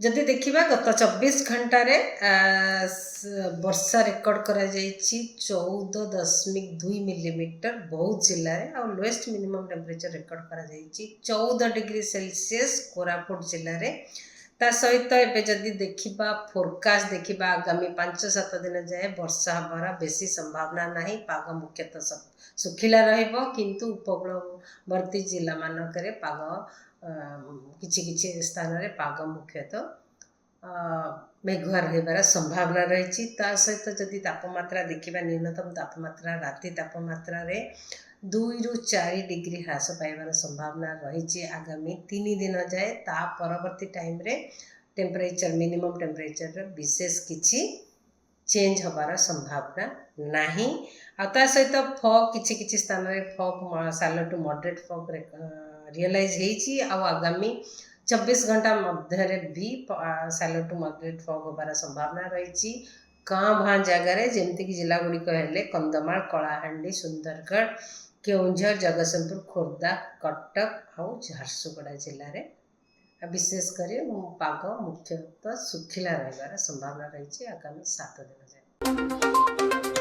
जदि देखा गत 24 घंटे वर्षा रेकर्ड करा 14.2 मिलीमीटर बहुत जिले में आ लोएस्ट मिनिमम टेम्परेचर रेकर्ड करा 14 डिग्री सेल्सियस कोरापुट जिले में। ता सहित एवं जदि देखा फोरकास्ट देखा आगामी 5-7 दिन जाए वर्षा हबार बेसी संभावना नहीं। पाग मुख्यतः सुखिला किंतु उपकूलवर्ती जिला मानक पाग किछि स्थान रे पाग मुख्यतः मेघुआ रहिबार संभावना रही। सहित जदि तापमात्रा देखा न्यूनतम तापमात्रा राति तापमात्रा 2 ରୁ 4 डिग्री ह्रास पाइबार संभावना रही आगामी 3 दिन जाए। ता परवर्ती टाइम रे टेम्परेचर मिनिमम टेम्परेचर विशेष किछि चेंज हबार संभावना नहीं। आता सहित फॉग किछि स्थान रे फॉग सालो टू मॉडरेट फॉग रियलाइज होईछि। आगामी 24 घंटा मध्य भी सालो टू मॉडरेट फॉग हबार संभावना रही। काँ भाँ जगार जमीक जिला गुड़िक हेले कंधमाल कलाहांडी सुंदरगढ़ केउंझर जगतसिंहपुर खोर्धा कटक और झारसुगुड़ा जिले में विशेषकर पाग मुख्यतः सुखिला रहिबार संभावना रही आगामी 7 दिन जाए।